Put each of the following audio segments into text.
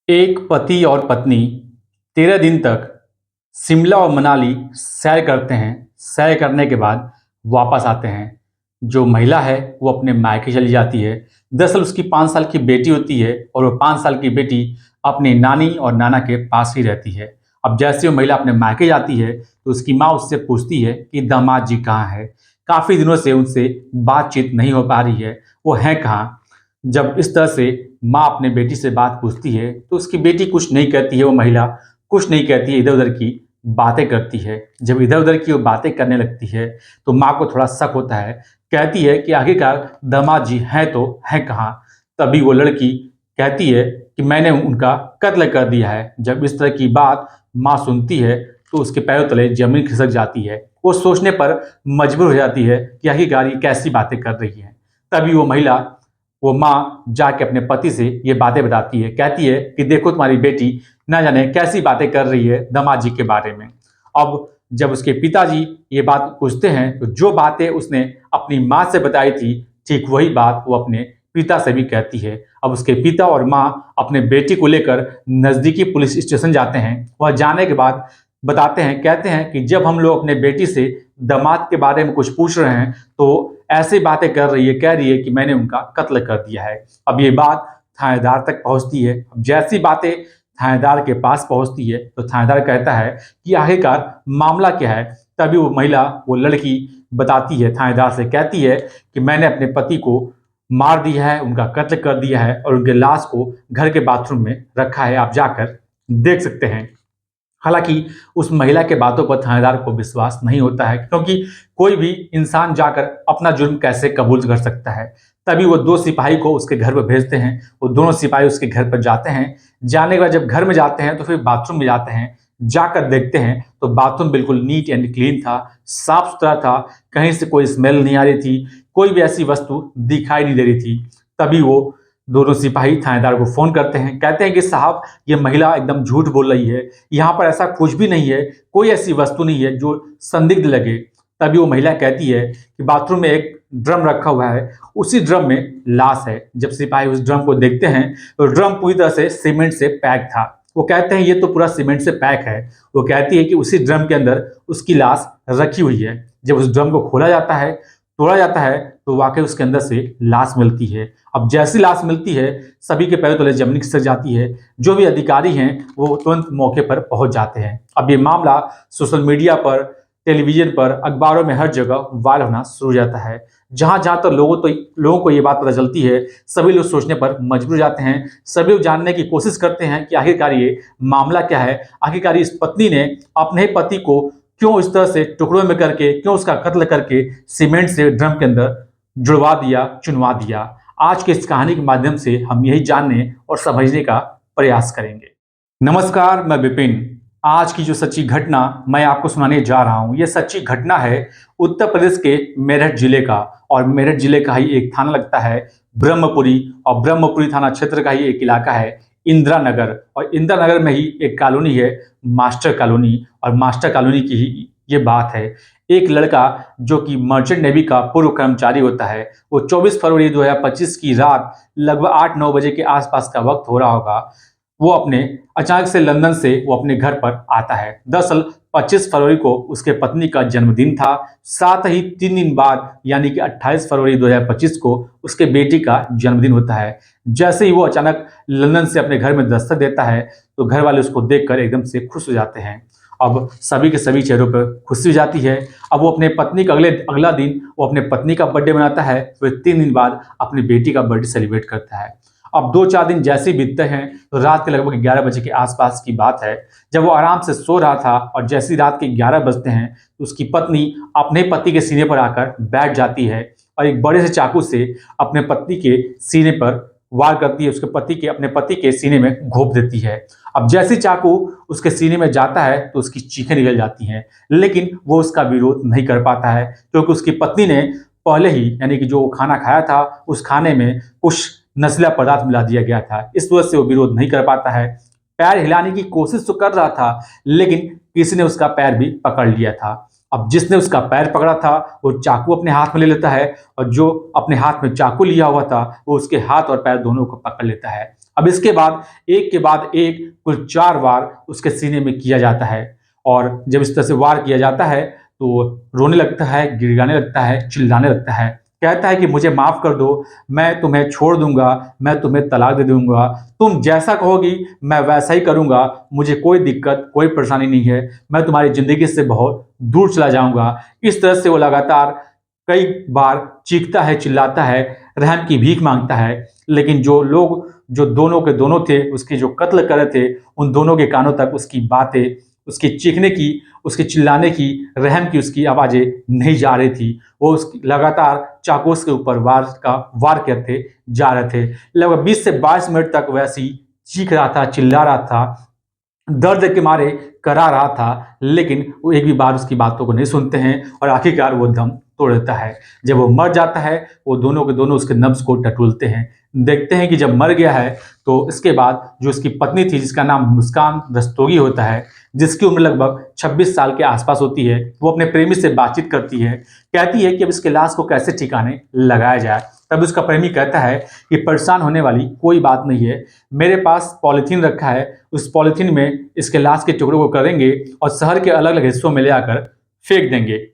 एक पति और पत्नी 13 दिन तक शिमला और मनाली सैर करते हैं। सैर करने के बाद वापस आते हैं। जो महिला है वो अपने मायके चली जाती है। दरअसल उसकी 5 साल की बेटी होती है और वो 5 साल की बेटी अपनी नानी और नाना के पास ही रहती है। अब जैसे वो महिला अपने मायके जाती है तो उसकी माँ उससे पूछती है कि दामाद जी कहाँ है। काफ़ी दिनों से उनसे बातचीत नहीं हो पा रही है, वो हैं कहाँ। जब इस तरह से माँ अपने बेटी से बात पूछती है तो उसकी बेटी कुछ नहीं कहती है। वो महिला कुछ नहीं कहती है, इधर उधर की बातें करती है। जब इधर उधर की वो बातें करने लगती है तो माँ को थोड़ा शक होता है। कहती है कि आखिरकार दामाद जी हैं तो हैं कहाँ। तभी वो लड़की कहती है कि मैंने उनका कत्ल कर दिया है। जब इस तरह की बात माँ सुनती है तो उसके पैरों तले जमीन खिसक जाती है। वो सोचने पर मजबूर हो जाती है कि आखिरकार ये कैसी बातें कर रही है। तभी वो माँ जाके अपने पति से ये बातें बताती है। कहती है कि देखो तुम्हारी बेटी ना जाने कैसी बातें कर रही है दामाद जी के बारे में। अब जब उसके पिताजी ये बात पूछते हैं तो जो बातें उसने अपनी माँ से बताई थी, ठीक वही बात वो अपने पिता से भी कहती है। अब उसके पिता और माँ अपने बेटी को लेकर नज़दीकी पुलिस स्टेशन जाते हैं। वह जाने के बाद बताते हैं, कहते हैं कि जब हम लोग अपने बेटी से दामाद के बारे में कुछ पूछ रहे हैं तो ऐसी बातें कर रही है, कह रही है कि मैंने उनका कत्ल कर दिया है। अब ये बात थानेदार तक पहुंचती है। अब जैसी बातें थानेदार के पास पहुंचती है तो थानेदार कहता है कि आखिरकार मामला क्या है। तभी वो लड़की बताती है, थानेदार से कहती है कि मैंने अपने पति को मार दिया है, उनका कत्ल कर दिया है और उनके लाश को घर के बाथरूम में रखा है, आप जाकर देख सकते हैं। हालाँकि उस महिला के बातों पर थानेदार को विश्वास नहीं होता है, क्योंकि कोई भी इंसान जाकर अपना जुर्म कैसे कबूल कर सकता है। तभी वो 2 सिपाही को उसके घर पर भेजते हैं। वो दोनों सिपाही उसके घर पर जाते हैं। जाने के बाद जब घर में जाते हैं तो फिर बाथरूम में जाते हैं। जाकर देखते हैं तो बाथरूम बिल्कुल नीट एंड क्लीन था, साफ-सुथरा था, कहीं से कोई स्मेल नहीं आ रही थी, कोई भी ऐसी वस्तु दिखाई नहीं दे रही थी। तभी वो दोनों सिपाही थानेदार को फ़ोन करते हैं। कहते हैं कि साहब, ये महिला एकदम झूठ बोल रही है। यहाँ पर ऐसा कुछ भी नहीं है, कोई ऐसी वस्तु नहीं है जो संदिग्ध लगे। तभी वो महिला कहती है कि बाथरूम में एक ड्रम रखा हुआ है, उसी ड्रम में लाश है। जब सिपाही उस ड्रम को देखते हैं तो ड्रम पूरी तरह से सीमेंट से पैक था। वो कहते हैं ये तो पूरा सीमेंट से पैक है। वो कहती है कि उसी ड्रम के अंदर उसकी लाश रखी हुई है। जब उस ड्रम को खोला जाता है, तोड़ा जाता है तो वाकई उसके अंदर से लाश मिलती है। अब जैसी लाश मिलती है सभी के पैरों तले जमीन खिसक जाती है। जो भी अधिकारी हैं वो तुरंत मौके पर पहुंच जाते हैं। अब ये मामला सोशल मीडिया पर, टेलीविजन पर, अखबारों में हर जगह वायरल होना शुरू हो जाता है। जहाँ-जहाँ तक लोगों को ये बात पता चलती है, सभी लोग सोचने पर मजबूर हो जाते हैं। सभी लोग जानने की कोशिश करते हैं कि आखिरकार ये मामला क्या है? आखिरकार इस पत्नी ने अपने ही पति को क्यों इस तरह से टुकड़ों में करके, क्यों उसका कत्ल करके सीमेंट से ड्रम के अंदर जुड़वा दिया, चुनवा दिया? आज की इस कहानी के माध्यम से हम यही जानने और समझने का प्रयास करेंगे। नमस्कार, मैं विपिन। आज की जो सच्ची घटना मैं आपको सुनाने जा रहा हूँ, ये सच्ची घटना है उत्तर प्रदेश के मेरठ जिले का। और मेरठ जिले का ही एक थाना लगता है ब्रह्मपुरी, और ब्रह्मपुरी थाना क्षेत्र का ही एक इलाका है इंदिरा नगर। और इंदिरा नगर में ही एक कॉलोनी है मास्टर कॉलोनी, और मास्टर कॉलोनी की ही ये बात है। एक लड़का जो कि मर्चेंट नेवी का पूर्व कर्मचारी होता है, वो 24 फरवरी 2025 की रात लगभग 8-9 बजे के आसपास का वक्त हो रहा होगा। वो अपने अचानक से लंदन से वो अपने घर पर आता है। दरअसल 25 फरवरी को उसके पत्नी का जन्मदिन था। साथ ही 3 दिन बाद यानी कि 28 फरवरी 2025 को उसके बेटी का जन्मदिन होता है। जैसे ही वो अचानक लंदन से अपने घर में दस्तक देता है तो घर वाले उसको देखकर एकदम से खुश हो जाते हैं। अब सभी के सभी चेहरों पर खुशी हो जाती है। अब वो अपने पत्नी का अगला दिन वो अपने पत्नी का बर्थडे मनाता है, फिर 3 दिन बाद अपनी बेटी का बर्थडे सेलिब्रेट करता है। अब 2-4 दिन जैसे ही बीतते हैं तो रात के लगभग 11 बजे के आसपास की बात है, जब वो आराम से सो रहा था और जैसे ही रात के 11 बजते हैं तो उसकी पत्नी अपने पति के सीने पर आकर बैठ जाती है और एक बड़े से चाकू से अपने पति के सीने पर वार करती है। अपने पति के सीने में घोंप देती है। अब जैसे ही चाकू उसके सीने में जाता है तो उसकी चीखें निकल जाती हैं, लेकिन वो उसका विरोध नहीं कर पाता है, क्योंकि उसकी पत्नी ने पहले ही यानी कि जो वो खाना खाया था उस खाने में कुछ नशीला पदार्थ मिला दिया गया था। इस वजह से वो विरोध नहीं कर पाता है। पैर हिलाने की कोशिश तो कर रहा था, लेकिन किसी ने उसका पैर भी पकड़ लिया था। अब जिसने उसका पैर पकड़ा था वो चाकू अपने हाथ में ले लेता है, और जो अपने हाथ में चाकू लिया हुआ था वो उसके हाथ और पैर दोनों को पकड़ लेता है। अब इसके बाद एक के बाद एक कुल 4 वार उसके सीने में किया जाता है और जब इस तरह से वार किया जाता है तो रोने लगता है, गिड़गिड़ाने लगता है, चिल्लाने लगता है। कहता है कि मुझे माफ़ कर दो, मैं तुम्हें छोड़ दूँगा, मैं तुम्हें तलाक दे दूँगा, तुम जैसा कहोगी मैं वैसा ही करूँगा, मुझे कोई दिक्कत, कोई परेशानी नहीं है, मैं तुम्हारी ज़िंदगी से बहुत दूर चला जाऊँगा। इस तरह से वो लगातार कई बार चीखता है, चिल्लाता है, रहम की भीख माँगता है, लेकिन जो लोग जो दोनों के दोनों थे, उसके जो कत्ल कर रहे थे, उन दोनों के कानों तक उसकी बातें, उसके चीखने की, उसके चिल्लाने की, रहम की उसकी आवाज़ें नहीं जा रही थी। वो उसकी लगातार चाकू उसके ऊपर वार करते जा रहे थे। लगभग 20 से 22 मिनट तक वैसे ही चीख रहा था, चिल्ला रहा था, दर्द के मारे करा रहा था, लेकिन वो एक भी बार उसकी बातों को नहीं सुनते हैं और आखिरकार वो दम तोड़ देता है। जब वो मर जाता है, वो दोनों के दोनों उसके नब्ज़ को टटोलते हैं। देखते हैं कि जब मर गया है, तो इसके बाद जो उसकी पत्नी थी, जिसका नाम मुस्कान रस्तोगी होता है, जिसकी उम्र लगभग 26 साल के आसपास होती है, वो अपने प्रेमी से बातचीत करती है। कहती है कि अब इसके लाश को कैसे ठिकाने लगाया जाए। तब उसका प्रेमी कहता है कि परेशान होने वाली कोई बात नहीं है, मेरे पास पॉलीथीन रखा है, उस पॉलीथीन में इसके लाश के टुकड़ों को करेंगे और शहर के अलग-अलग हिस्सों में ले आकर फेंक देंगे।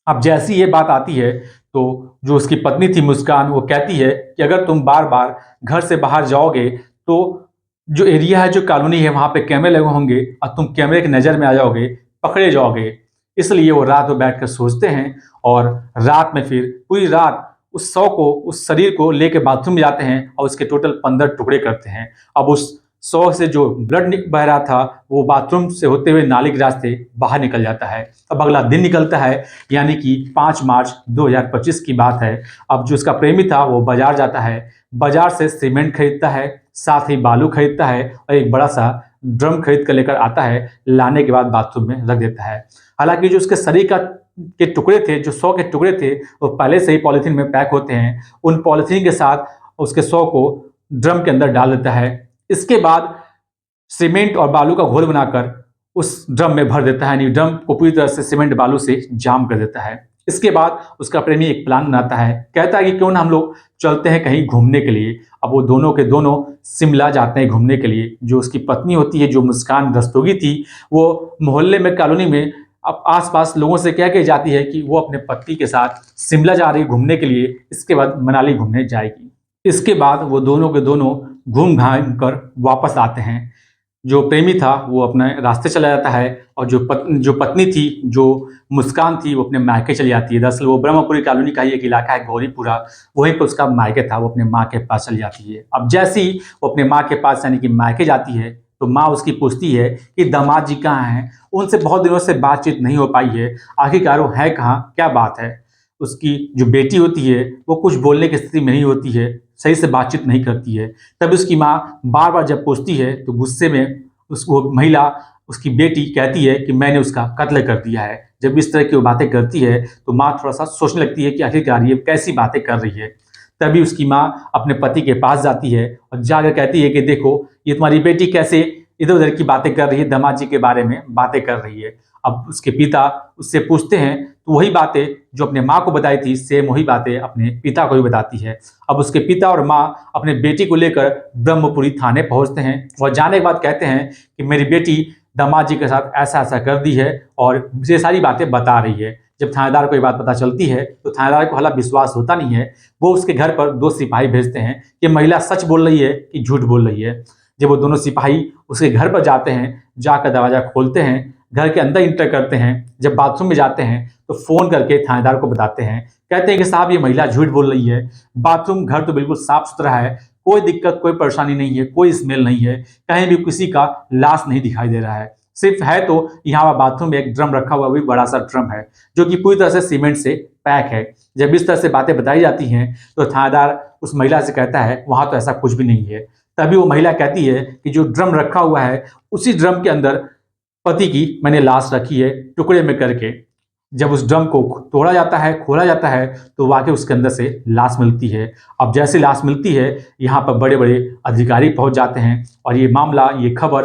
अब जैसी ये बात आती है, तो जो उसकी पत्नी थी मुस्कान, वो कहती है कि अगर तुम बार-बार घर से बाहर जाओगे, तो जो एरिया है, जो कॉलोनी है, वहाँ पे कैमरे लगे होंगे और तुम कैमरे की नज़र में आ जाओगे, पकड़े जाओगे। इसलिए वो रात में बैठकर सोचते हैं और रात में फिर पूरी रात उस शव को, उस शरीर को लेके बाथरूम में जाते हैं और उसके टोटल 15 टुकड़े करते हैं। अब उस शव से जो ब्लड बह रहा था, वो बाथरूम से होते हुए नाली के रास्ते बाहर निकल जाता है। अब अगला दिन निकलता है, यानी कि 5 मार्च 2025 की बात है। अब जो उसका प्रेमी था, वो बाजार जाता है, बाजार से सीमेंट खरीदता है, साथ ही बालू खरीदता है और एक बड़ा सा ड्रम खरीद कर लेकर आता है। लाने के बाद बाथरूम में रख देता है। हालांकि जो उसके शरीर के टुकड़े थे, जो 100 के टुकड़े थे, वो पहले से ही पॉलीथीन में पैक होते हैं। उन पॉलीथीन के साथ उसके 100 को ड्रम के अंदर डाल देता है। इसके बाद सीमेंट और बालू का घोल बनाकर उस ड्रम में भर देता है, यानी ड्रम को पूरी तरह से सीमेंट बालू से जाम कर देता है। इसके बाद उसका प्रेमी एक प्लान बनाता है, कहता है कि क्यों ना हम लोग चलते हैं कहीं घूमने के लिए। अब वो दोनों के दोनों शिमला जाते हैं घूमने के लिए। जो उसकी पत्नी होती है, जो मुस्कान रस्तोगी थी, वो मोहल्ले में, कॉलोनी में अब आस-पास लोगों से कह के जाती है कि वो अपने पति के साथ शिमला जा रही है घूमने के लिए, इसके बाद मनाली घूमने जाएगी। इसके बाद वो दोनों के दोनों घूम-घाम कर वापस आते हैं। जो प्रेमी था, वो अपने रास्ते चला जाता है और जो पत्नी थी, जो मुस्कान थी, वो अपने मायके चली जाती है। दरअसल वो ब्रह्मपुरी कॉलोनी का ही एक इलाका है, गौरीपुरा, वहीं पे उसका मायके था। वो अपने माँ के पास चली जाती है। अब जैसे ही वो अपने माँ के पास, यानी कि मायके जाती है, तो माँ उसकी पूछती है कि दामाद जी कहाँ हैं? उनसे बहुत दिनों से बातचीत नहीं हो पाई है, आखिरकार वो है कहाँ, क्या बात है? उसकी जो बेटी होती है, वो कुछ बोलने की स्थिति में नहीं होती है, सही से बातचीत नहीं करती है। तब उसकी माँ बार-बार जब पूछती है, तो गुस्से में वो महिला, उसकी बेटी कहती है कि मैंने उसका कत्ल कर दिया है। जब इस तरह की वो बातें करती है, तो माँ थोड़ा-सा सोचने लगती है कि आखिरकार ये कैसी बातें कर रही है। तभी उसकी माँ अपने पति के पास जाती है और जाकर कहती है कि देखो, ये तुम्हारी बेटी कैसे इधर-उधर की बातें कर रही है, दामाद जी के बारे में बातें कर रही है। अब उसके पिता उससे पूछते हैं, तो वही बातें जो अपने माँ को बताई थी, सेम वही बातें अपने पिता को भी बताती है। अब उसके पिता और माँ अपने बेटी को लेकर ब्रह्मपुरी थाने पहुँचते हैं और जाने के बाद कहते हैं कि मेरी बेटी दामाद जी के साथ ऐसा-ऐसा कर दी है और ये सारी बातें बता रही है। जब थानेदार को ये बात पता चलती है, तो थानेदार को हालांकि विश्वास होता नहीं है। वो उसके घर पर 2 सिपाही भेजते हैं कि महिला सच बोल रही है कि झूठ बोल रही है। जब वो दोनों सिपाही उसके घर पर जाते हैं, जाकर दरवाज़ा खोलते हैं, घर के अंदर एंटर करते हैं, जब बाथरूम में जाते हैं, तो फ़ोन करके थानेदार को बताते हैं। कहते हैं कि साहब, ये महिला झूठ बोल रही है, बाथरूम घर तो बिल्कुल साफ-सुथरा है, कोई दिक्कत, कोई परेशानी नहीं है, कोई स्मेल नहीं है, कहीं भी किसी का लाश नहीं दिखाई दे रहा है। सिर्फ़ है तो यहाँ बाथरूम में एक ड्रम रखा हुआ, भी बड़ा-सा ड्रम है, जो कि पूरी तरह से सीमेंट से पैक है। जब इस तरह से बातें बताई जाती हैं, तो थानेदार उस महिला से कहता है, वहाँ तो ऐसा कुछ भी नहीं है। तभी वो महिला कहती है कि जो ड्रम रखा हुआ है, उसी ड्रम के अंदर पति की मैंने लाश रखी है, टुकड़े में करके। जब उस ड्रम को तोड़ा जाता है, खोला जाता है, तो वाक़ई उसके अंदर से लाश मिलती है। अब जैसे लाश मिलती है, यहाँ पर बड़े-बड़े अधिकारी पहुँच जाते हैं और ये मामला, ये खबर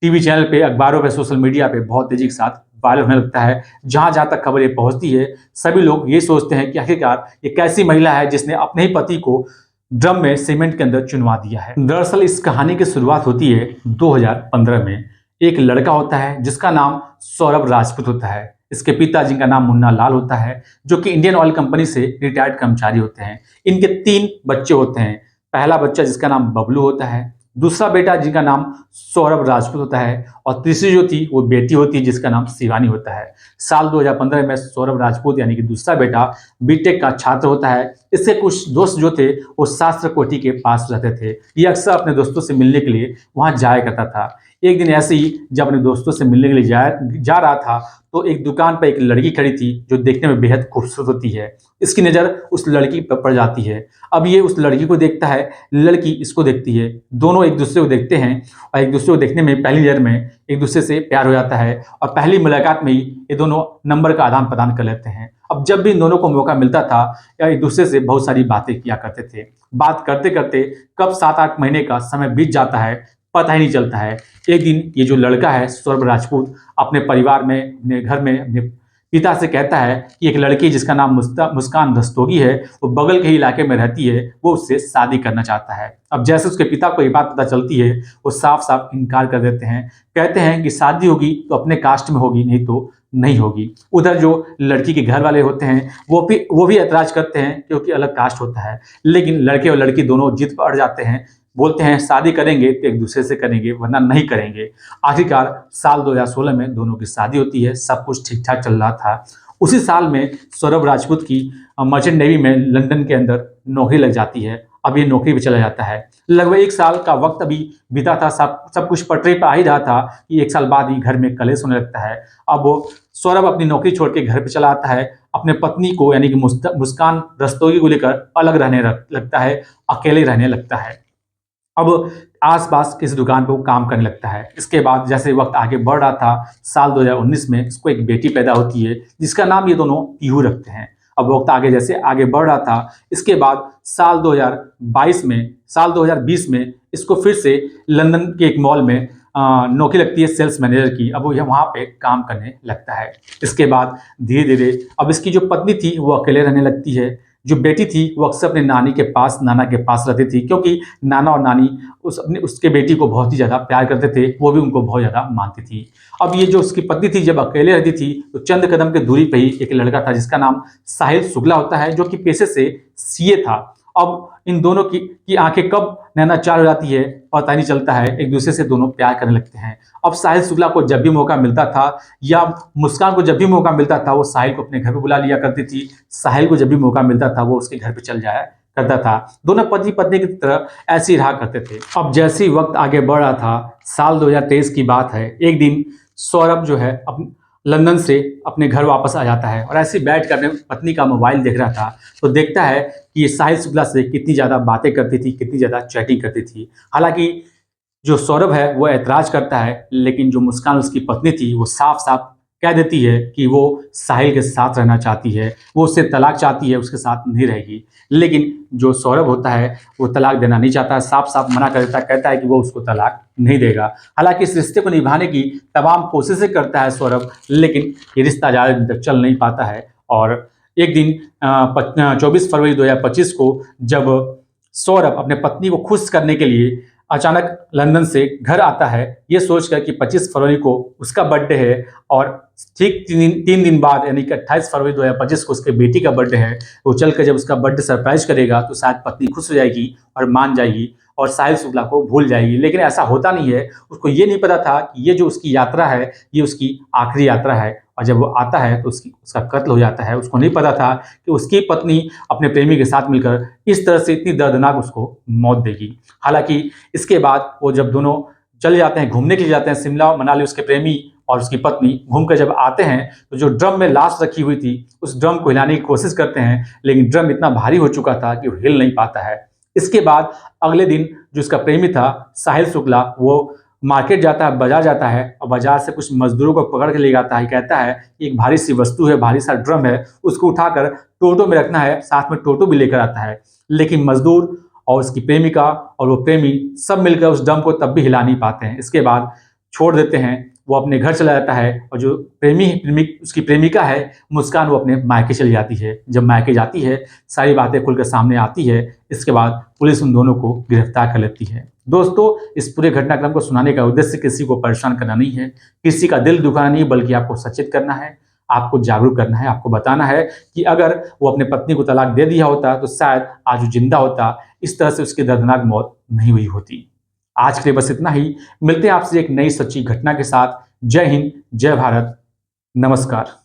टीवी चैनल पे, अखबारों पे, सोशल मीडिया पे बहुत तेज़ी के साथ वायरल होने लगता है। जहाँ-जहाँ तक खबर ये पहुँचती है, सभी लोग ये सोचते हैं कि आखिरकार ये कैसी महिला है जिसने अपने ही पति को ड्रम में सीमेंट के अंदर चुनवा दिया है। दरअसल इस कहानी की शुरुआत होती है 2015 में। एक लड़का होता है जिसका नाम सौरभ राजपूत होता है। इसके पिताजी का नाम मुन्ना लाल होता है, जो कि इंडियन ऑयल कंपनी से रिटायर्ड कर्मचारी होते हैं। इनके 3 बच्चे होते हैं। पहला बच्चा जिसका नाम बबलू होता है, दूसरा बेटा जिनका नाम सौरभ राजपूत होता है, और तीसरी जो थी वो बेटी होती है जिसका नाम शिवानी होता है। साल 2015 में सौरभ राजपूत यानी कि दूसरा बेटा बीटेक का छात्र होता है। इससे कुछ दोस्त जो थे वो शास्त्र कोठी के पास रहते थे। ये अक्सर अपने दोस्तों से मिलने के लिए वहाँ जाया करता था। एक दिन ऐसे ही जब अपने दोस्तों से मिलने के लिए जा रहा था, तो एक दुकान पर एक लड़की खड़ी थी जो देखने में बेहद खूबसूरत होती है। इसकी नज़र उस लड़की पर पड़ जाती है। अब ये उस लड़की को देखता है, लड़की इसको देखती है। दोनों एक दूसरे को देखते हैं और एक दूसरे को देखने में पहली नज़र में एक दूसरे से प्यार हो जाता है, और पहली मुलाकात में ही ये दोनों नंबर का आदान प्रदान कर लेते हैं। अब जब भी इन दोनों को मौका मिलता था या एक दूसरे से बहुत सारी बातें किया करते थे। बात करते करते कब 7-8 महीने का समय बीत जाता है पता ही नहीं चलता है। एक दिन ये जो लड़का है सौरभ राजपूत अपने परिवार में, अपने घर में अपने पिता से कहता है कि एक लड़की जिसका नाम मुस्कान रस्तोगी है, वो बगल के ही इलाके में रहती है, वो उससे शादी करना चाहता है। अब जैसे उसके पिता को ये बात पता चलती है, वो साफ साफ इनकार कर देते हैं। कहते हैं कि शादी होगी तो अपने कास्ट में होगी, नहीं तो नहीं होगी। उधर जो लड़की के घर वाले होते हैं वो भी ऐतराज करते हैं क्योंकि अलग कास्ट होता है। लेकिन लड़के और लड़की दोनों जिद पर अड़ जाते हैं, बोलते हैं शादी करेंगे तो एक दूसरे से करेंगे वरना नहीं करेंगे। आखिरकार साल 2016 में दोनों की शादी होती है। सब कुछ ठीक ठाक चल रहा था। उसी साल में सौरभ राजपूत की मर्चेंट नेवी में लंदन के अंदर नौकरी लग जाती है। अब ये नौकरी पे चला जाता है। लगभग 1 साल का वक्त अभी बीता था, सब कुछ पटरी पर आ ही रहा था कि 1 साल बाद ही घर में कलेश होने लगता है। अब वो सौरभ अपनी नौकरी छोड़ के घर पे चला आता है। अपने पत्नी को यानी कि मुस्कान रस्तोगी को लेकर अलग रहने लगता है, अकेले रहने लगता है। अब आसपास किसी दुकान पे वो काम करने लगता है। इसके बाद जैसे वक्त आगे बढ़ रहा था, साल 2019 में इसको एक बेटी पैदा होती है जिसका नाम ये दोनों पीहू रखते हैं। अब वक्त आगे जैसे आगे बढ़ रहा था, इसके बाद साल 2020 में इसको फिर से लंदन के एक मॉल में नौकरी लगती है सेल्स मैनेजर की। अब वो वहाँ पे काम करने लगता है। इसके बाद धीरे धीरे अब इसकी जो पत्नी थी वो अकेले रहने लगती है। जो बेटी थी वो अक्सर अपने नाना के पास रहती थी, क्योंकि नाना और नानी उसके बेटी को बहुत ही ज़्यादा प्यार करते थे, वो भी उनको बहुत ज़्यादा मानती थी। अब ये जो उसकी पत्नी थी जब अकेले रहती थी तो चंद कदम की दूरी पर ही एक लड़का था जिसका नाम साहिल शुक्ला होता है, जो कि पेशे से सीए था। अब इन दोनों की आंखें कब नैनाचार हो जाती है पता नहीं चलता है। एक दूसरे से दोनों प्यार करने लगते हैं। अब साहिल शुक्ला को जब भी मौका मिलता था या मुस्कान को जब भी मौका मिलता था, वो साहिल को अपने घर पे बुला लिया करती थी। साहिल को जब भी मौका मिलता था वो उसके घर पे चल जाया करता था। दोनों पति पत्नी की तरह ऐसे ही रहा करते थे। अब जैसे ही वक्त आगे बढ़ रहा था, साल 2023 की बात है। एक दिन सौरभ जो है लंदन से अपने घर वापस आ जाता है और ऐसे ही बैठ कर अपने पत्नी का मोबाइल देख रहा था, तो देखता है कि ये साहिल शुक्ला से कितनी ज़्यादा बातें करती थी, कितनी ज़्यादा चैटिंग करती थी। हालांकि जो सौरभ है वो ऐतराज करता है, लेकिन जो मुस्कान उसकी पत्नी थी वो साफ साफ कह देती है कि वो साहिल के साथ रहना चाहती है, वो उससे तलाक चाहती है, उसके साथ नहीं रहेगी। लेकिन जो सौरभ होता है वो तलाक देना नहीं चाहता, साफ साफ मना कर देता, कहता है कि वो उसको तलाक नहीं देगा। हालांकि इस रिश्ते को निभाने की तमाम कोशिशें करता है सौरभ, लेकिन ये रिश्ता ज़्यादा दिन तक चल नहीं पाता है। और एक दिन 24 फरवरी 2025 को जब सौरभ अपने पत्नी को खुश करने के लिए अचानक लंदन से घर आता है, ये सोचकर कि 25 फरवरी को उसका बर्थडे है और ठीक 3 दिन बाद यानी कि 28 फरवरी 2025 को उसके बेटी का बर्थडे है, वो चलकर जब उसका बर्थडे सरप्राइज करेगा तो शायद पत्नी खुश हो जाएगी और मान जाएगी और साहिल शुक्ला को भूल जाएगी। लेकिन ऐसा होता नहीं है। उसको ये नहीं पता था कि ये जो उसकी यात्रा है ये उसकी आखिरी यात्रा है, और जब वो आता है तो उसका कत्ल हो जाता है। उसको नहीं पता था कि उसकी पत्नी अपने प्रेमी के साथ मिलकर इस तरह से इतनी दर्दनाक उसको मौत देगी। हालांकि इसके बाद वो जब दोनों चले जाते हैं, घूमने के लिए जाते हैं शिमला मनाली, उसके प्रेमी और उसकी पत्नी घूमकर जब आते हैं तो जो ड्रम में लाश रखी हुई थी उस ड्रम को हिलाने की कोशिश करते हैं, लेकिन ड्रम इतना भारी हो चुका था कि वो हिल नहीं पाता है। इसके बाद अगले दिन जो उसका प्रेमी था साहिल शुक्ला, वो मार्केट जाता है, बाजार जाता है और बाजार से कुछ मजदूरों को पकड़ के ले जाता है। कहता है कि एक भारी सी वस्तु है, भारी सा ड्रम है, उसको उठाकर टोटो में रखना है, साथ में टोटो भी लेकर आता है। लेकिन मजदूर और उसकी प्रेमिका और वो प्रेमी सब मिलकर उस ड्रम को तब भी हिला नहीं पाते हैं। इसके बाद छोड़ देते हैं वो अपने घर चला जाता है और जो उसकी प्रेमिका है मुस्कान, वो अपने मायके चली जाती है। जब मायके जाती है, सारी बातें खुलकर सामने आती है। इसके बाद पुलिस उन दोनों को गिरफ्तार कर लेती है। दोस्तों, इस पूरे घटनाक्रम को सुनाने का उद्देश्य किसी को परेशान करना नहीं है, किसी का दिल दुखाना नहीं, बल्कि आपको सचेत करना है, आपको जागरूक करना है, आपको बताना है कि अगर वो अपने पत्नी को तलाक दे दिया होता तो शायद आज वो जिंदा होता, इस तरह से उसकी दर्दनाक मौत नहीं हुई होती। आज के लिए बस इतना ही। मिलते हैं आपसे एक नई सच्ची घटना के साथ। जय हिंद, जय भारत, नमस्कार।